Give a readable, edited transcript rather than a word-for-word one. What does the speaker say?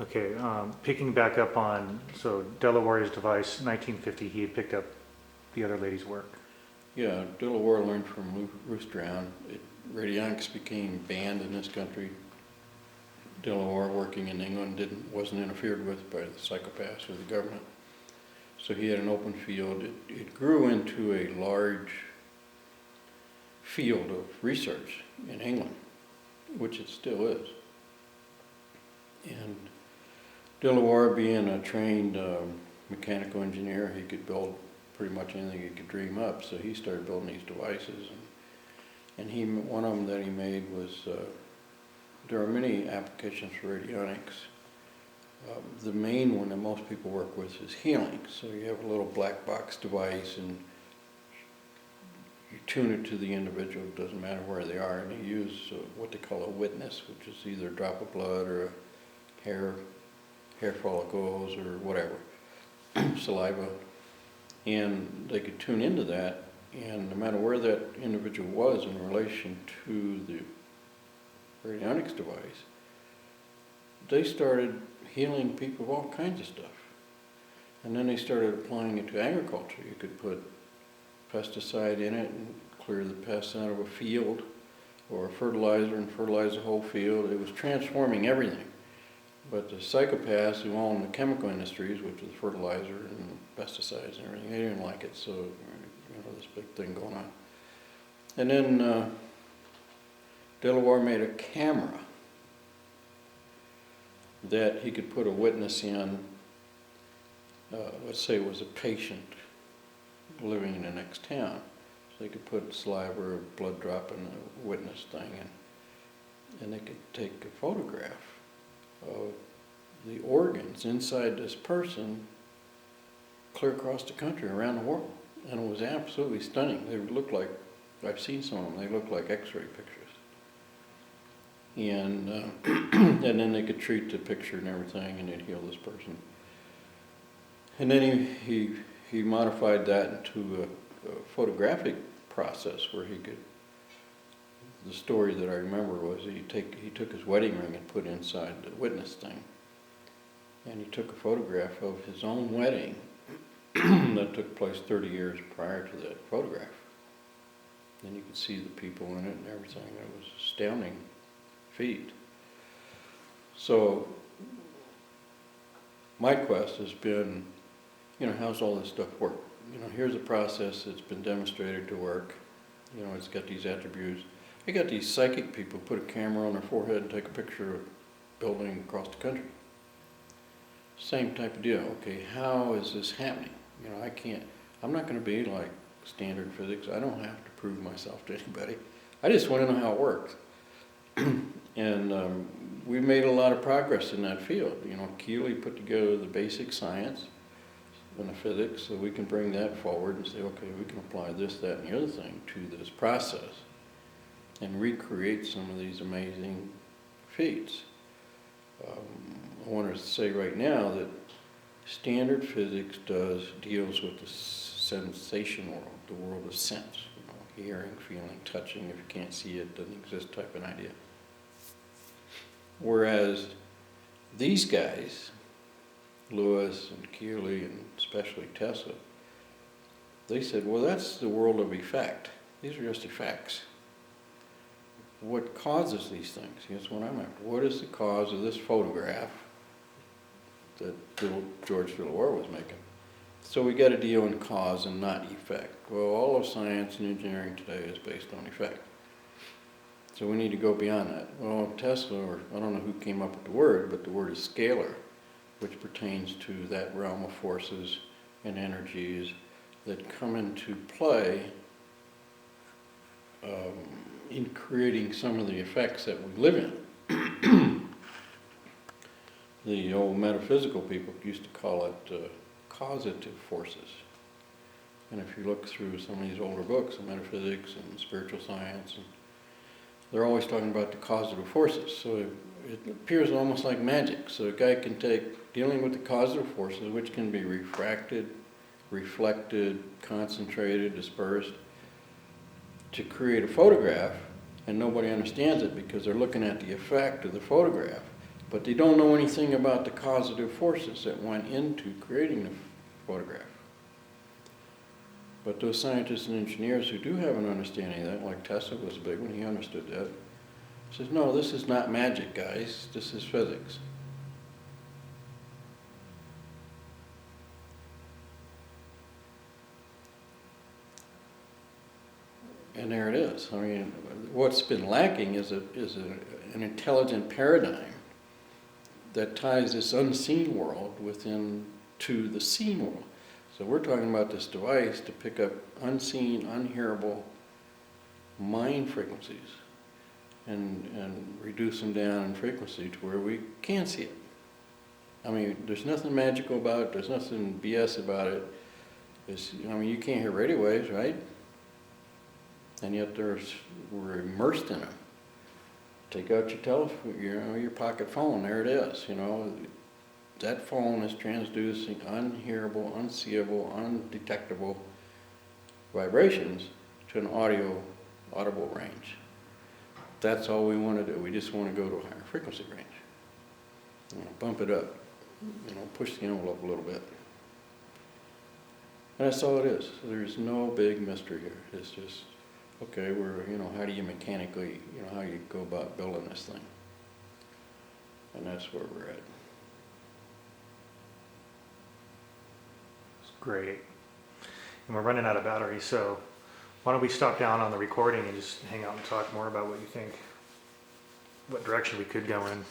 Okay, picking back up on, so Delawarr's device, 1950, he had picked up the other lady's work. Yeah, Delawarr learned from Roosterhound. Radionics became banned in this country. Delawarr, working in England, wasn't interfered with by the psychopaths or the government. So he had an open field. It grew into a large field of research in England, which it still is. And Delawarr, being a trained mechanical engineer, he could build pretty much anything he could dream up. So he started building these devices, and one of them that he made was, there are many applications for radionics. The main one that most people work with is healing. So you have a little black box device, and you tune it to the individual. It doesn't matter where they are, and you use what they call a witness, which is either a drop of blood or a hair follicles or whatever, saliva, and they could tune into that, and no matter where that individual was in relation to the radionics device, they started healing people of all kinds of stuff. And then they started applying it to agriculture. You could put pesticide in it and clear the pests out of a field, or fertilizer and fertilize the whole field. It was transforming everything. But the psychopaths who own the chemical industries, which is fertilizer and pesticides and everything, they didn't like it. So, this big thing going on. And then Delawarr made a camera that he could put a witness in. Let's say it was a patient living in the next town. So they could put saliva or blood drop in the witness thing, and they could take a photograph of the organs inside this person clear across the country, around the world. And it was absolutely stunning. They looked like, I've seen some of them, they look like x-ray pictures. And, and then they could treat the picture and everything, and they'd heal this person. And then he modified that into a photographic process where he could, the story that I remember was he took his wedding ring and put it inside the witness thing. And he took a photograph of his own wedding that took place 30 years prior to that photograph. And you could see the people in it and everything. It was an astounding feat. So my quest has been, how's all this stuff work? Here's a process that's been demonstrated to work. It's got these attributes. I got these psychic people put a camera on their forehead and take a picture of a building across the country. Same type of deal. Okay, how is this happening? I'm not going to be like standard physics. I don't have to prove myself to anybody. I just want to know how it works. And we made a lot of progress in that field. Keeley put together the basic science and the physics, so we can bring that forward and say, okay, we can apply this, that, and the other thing to this process and recreate some of these amazing feats. I want to say right now that standard physics deals with the sensation world, the world of sense, hearing, feeling, touching. If you can't see it, doesn't exist type of idea. Whereas these guys, Lewis and Keeley and especially Tesla, they said, well, that's the world of effect. These are just effects. What causes these things? Here's what I'm after. What is the cause of this photograph that George Delawarr was making? So we got to deal in cause and not effect. Well, all of science and engineering today is based on effect. So we need to go beyond that. Well, Tesla, or I don't know who came up with the word, but the word is scalar, which pertains to that realm of forces and energies that come into play in creating some of the effects that we live in. The old metaphysical people used to call it causative forces. And if you look through some of these older books on metaphysics and spiritual science, they're always talking about the causative forces. So it appears almost like magic. So a guy can take dealing with the causative forces, which can be refracted, reflected, concentrated, dispersed, to create a photograph, and nobody understands it because they're looking at the effect of the photograph. But they don't know anything about the causative forces that went into creating the photograph. But those scientists and engineers who do have an understanding of that, like Tesla was a big one, he understood that, says, no, this is not magic, guys, this is physics. And there it is. I mean, what's been lacking is an intelligent paradigm that ties this unseen world to the seen world. So we're talking about this device to pick up unseen, unhearable mind frequencies and reduce them down in frequency to where we can see it. I mean, there's nothing magical about it. There's nothing BS about it. I mean, you can't hear radio waves, right? And yet we're immersed in them. Take out your telephone, your pocket phone, there it is, That phone is transducing unhearable, unseeable, undetectable vibrations to an audible range. That's all we want to do. We just want to go to a higher frequency range. Bump it up, push the envelope a little bit. And that's all it is. There's no big mystery here. It's just, okay, how do you mechanically, how you go about building this thing? And that's where we're at. It's great. And we're running out of battery, so why don't we stop down on the recording and just hang out and talk more about what you think, what direction we could go in.